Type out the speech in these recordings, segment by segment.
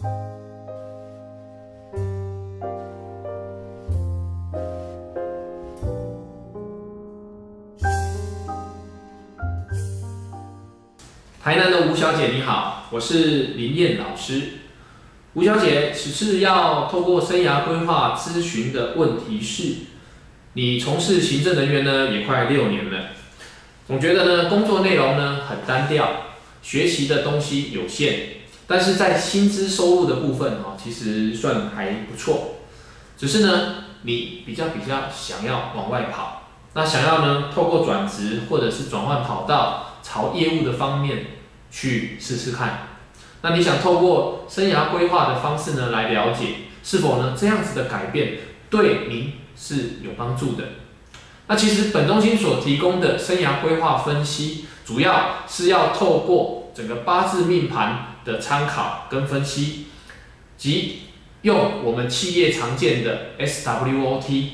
台南的吴小姐你好，我是林燕老师。吴小姐此次要透过生涯规划咨询的问题是，你从事行政人员呢也快6年了，总觉得呢工作内容呢很单调，学习的东西有限，但是在薪资收入的部分其实算还不错，只是呢你比较想要往外跑，那想要呢透过转职或者是转换跑道，朝业务的方面去试试看。那你想透过生涯规划的方式呢来了解，是否呢这样子的改变对您是有帮助的？那其实本中心所提供的生涯规划分析，主要是要透过整个八字命盘的参考跟分析，及用我们企业常见的 SWOT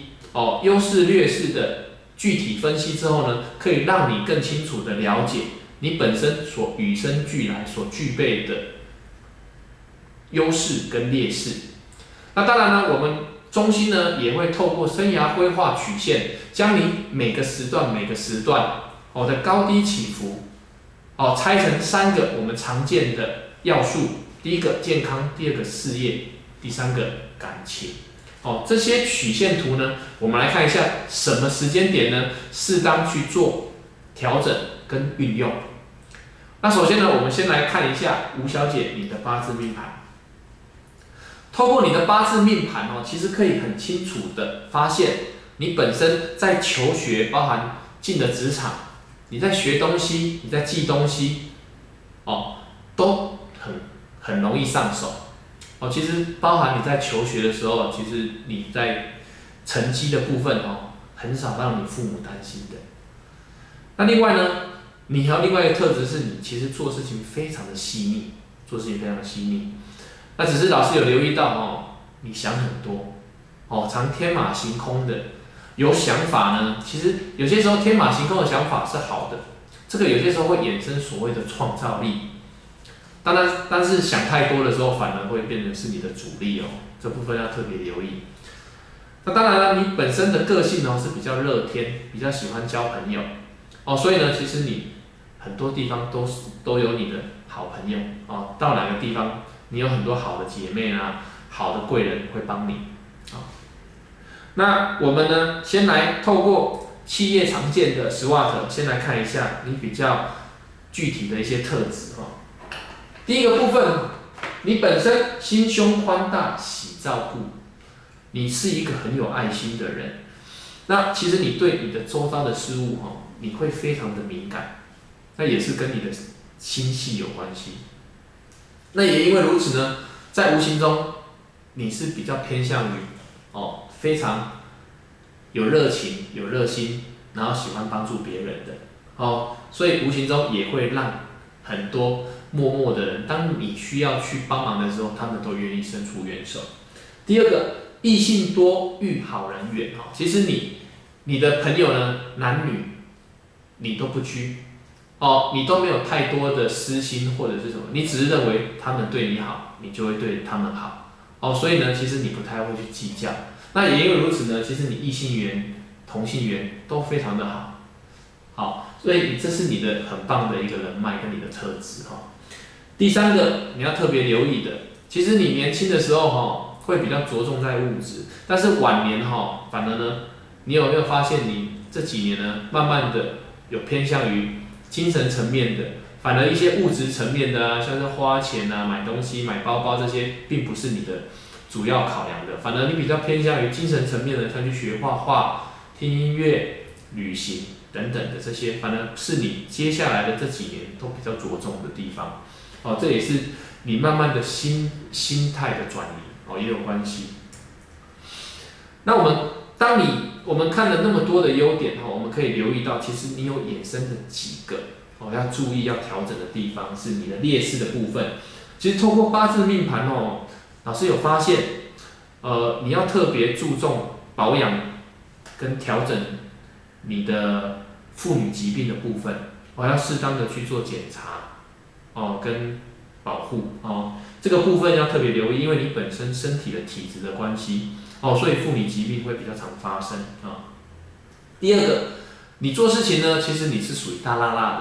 优势劣势的具体分析之后呢，可以让你更清楚的了解你本身所与生俱来所具备的优势跟劣势。那当然呢，我们中心呢也会透过生涯规划曲线，将你每个时段的高低起伏拆成3个我们常见的要素：第一个健康，第二个事业，第3个感情。这些曲线图呢，我们来看一下什么时间点呢适当去做调整跟运用。那首先呢，我们先来看一下吴小姐你的八字命盘。透过你的八字命盘其实可以很清楚的发现，你本身在求学，包含进了职场，你在学东西，你在记东西，都很容易上手。其实包含你在求学的时候，其实你在成绩的部分很少让你父母担心的。那另外呢，你还有另外一个特质是你其实做事情非常的细腻，那只是老师有留意到你想很多常天马行空的，有想法呢。其实有些时候天马行空的想法是好的，这个有些时候会衍生所谓的创造力。当然，但是想太多的时候，反而会变成是你的主力这部分要特别留意。那当然了，你本身的个性是比较乐天，比较喜欢交朋友所以呢，其实你很多地方都有你的好朋友到哪个地方，你有很多好的姐妹啊，好的贵人会帮你那我们呢，先来透过企业常见的 SWOT， 先来看一下你比较具体的一些特质第一个部分，你本身心胸宽大，喜照顾，你是一个很有爱心的人。那其实你对你的周遭的事物你会非常的敏感，那也是跟你的心细有关系。那也因为如此呢，在无形中你是比较偏向于非常有热情、有热心，然后喜欢帮助别人的所以无形中也会让很多默默的人，当你需要去帮忙的时候，他们都愿意伸出援手。第二个，异性多，遇好人缘其实你的朋友呢，男女你都不拘你都没有太多的私心或者是什么，你只是认为他们对你好，你就会对他们好所以呢，其实你不太会去计较。那也因为如此呢，其实你异性缘、同性缘都非常的好，所以这是你的很棒的一个人脉跟你的特质第3个你要特别留意的，其实你年轻的时候会比较着重在物质，但是晚年反而呢，你有没有发现你这几年呢，慢慢的有偏向于精神层面的，反而一些物质层面的像是花钱买东西、买包包这些，并不是你的主要考量的，反而你比较偏向于精神层面的，像去学画画、听音乐、旅行等等的这些，反而是你接下来的这几年都比较着重的地方这也是你慢慢的心态的转移也有关系。那我们看了那么多的优点我们可以留意到，其实你有衍生的几个要注意要调整的地方，是你的劣势的部分。其实透过八字命盘老师有发现你要特别注重保养跟调整你的妇女疾病的部分要适当的去做检查跟保护这个部分要特别留意，因为你本身身体的体质的关系，所以妇女疾病会比较常发生啊。第二个，你做事情呢，其实你是属于大辣辣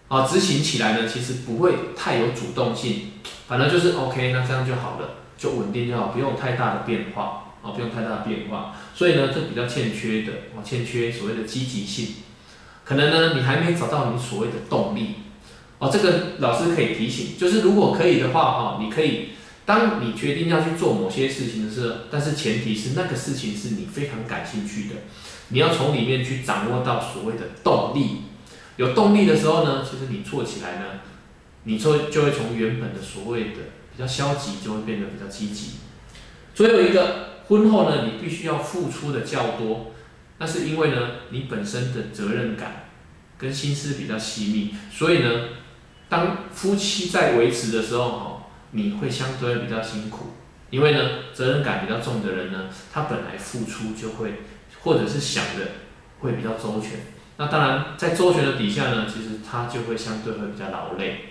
的，执行起来呢，其实不会太有主动性，反正就是 OK， 那这样就好了，就稳定就好，不用太大的变化。不用太大的变化，所以呢，这比较欠缺的，欠缺所谓的积极性，可能呢，你还没找到你所谓的动力，这个老师可以提醒，就是如果可以的话，你可以，当你决定要去做某些事情的时候，但是前提是那个事情是你非常感兴趣的，你要从里面去掌握到所谓的动力，有动力的时候呢，其实你做起来呢，你就会从原本的所谓的比较消极，就会变得比较积极。所以有一个。婚后呢，你必须要付出的较多，那是因为呢，你本身的责任感跟心思比较细密，所以呢，当夫妻在维持的时候，你会相对比较辛苦，因为呢，责任感比较重的人呢，他本来付出就会，或者是想的会比较周全，那当然在周全的底下呢，其实他就会相对会比较劳累，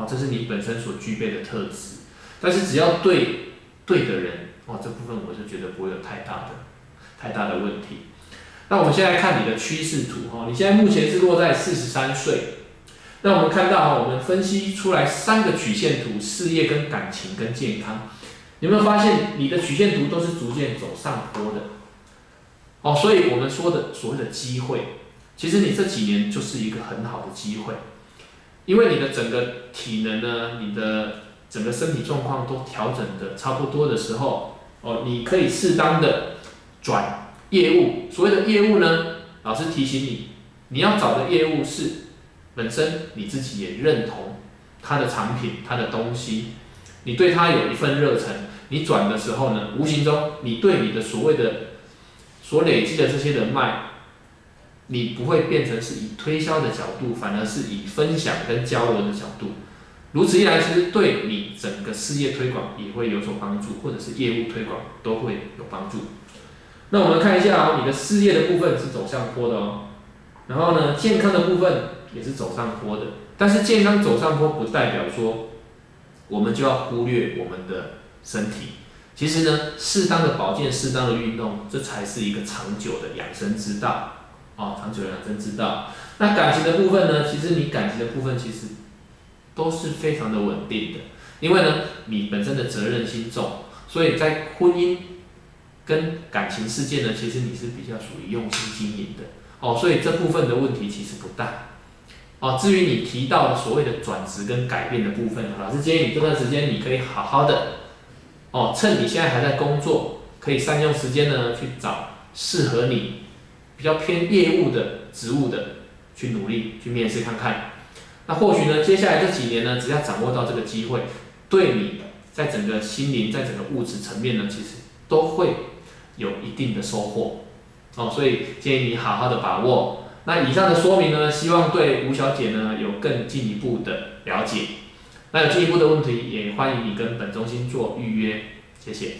这是你本身所具备的特质，但是只要对的人。这部分我是觉得不会有太大的问题。那我们现在看你的趋势图，你现在目前是落在43岁。那我们看到，我们分析出来3个曲线图：事业、跟感情、跟健康。有没有发现你的曲线图都是逐渐走上坡的？所以我们说的所谓的机会，其实你这几年就是一个很好的机会，因为你的整个体能呢，你的整个身体状况都调整的差不多的时候。你可以适当的转业务。所谓的业务呢，老师提醒你，你要找的业务是本身你自己也认同它的产品、它的东西，你对它有一份热忱。你转的时候呢，无形中你对你的所谓的所累积的这些人脉，你不会变成是以推销的角度，反而是以分享跟交流的角度。如此一来，其实对你整个事业推广也会有所帮助，或者是业务推广都会有帮助。那我们看一下你的事业的部分是走上坡的然后呢，健康的部分也是走上坡的。但是健康走上坡不代表说我们就要忽略我们的身体。其实呢，适当的保健、适当的运动，这才是一个长久的养生之道。长久的养生之道。那感情的部分呢，其实你感情的部分其实都是非常的稳定的，因为呢，你本身的责任心重，所以在婚姻跟感情世界呢，其实你是比较属于用心经营的，所以这部分的问题其实不大，至于你提到的所谓的转职跟改变的部分，老师建议你这段时间你可以好好的，趁你现在还在工作，可以善用时间呢去找适合你比较偏业务的职务的，去努力去面试看看。那或许呢，接下来这几年呢，只要掌握到这个机会，对你在整个心灵、在整个物质层面呢，其实都会有一定的收获。所以建议你好好的把握。那以上的说明呢，希望对吴小姐呢有更进一步的了解。那有进一步的问题，也欢迎你跟本中心做预约。谢谢。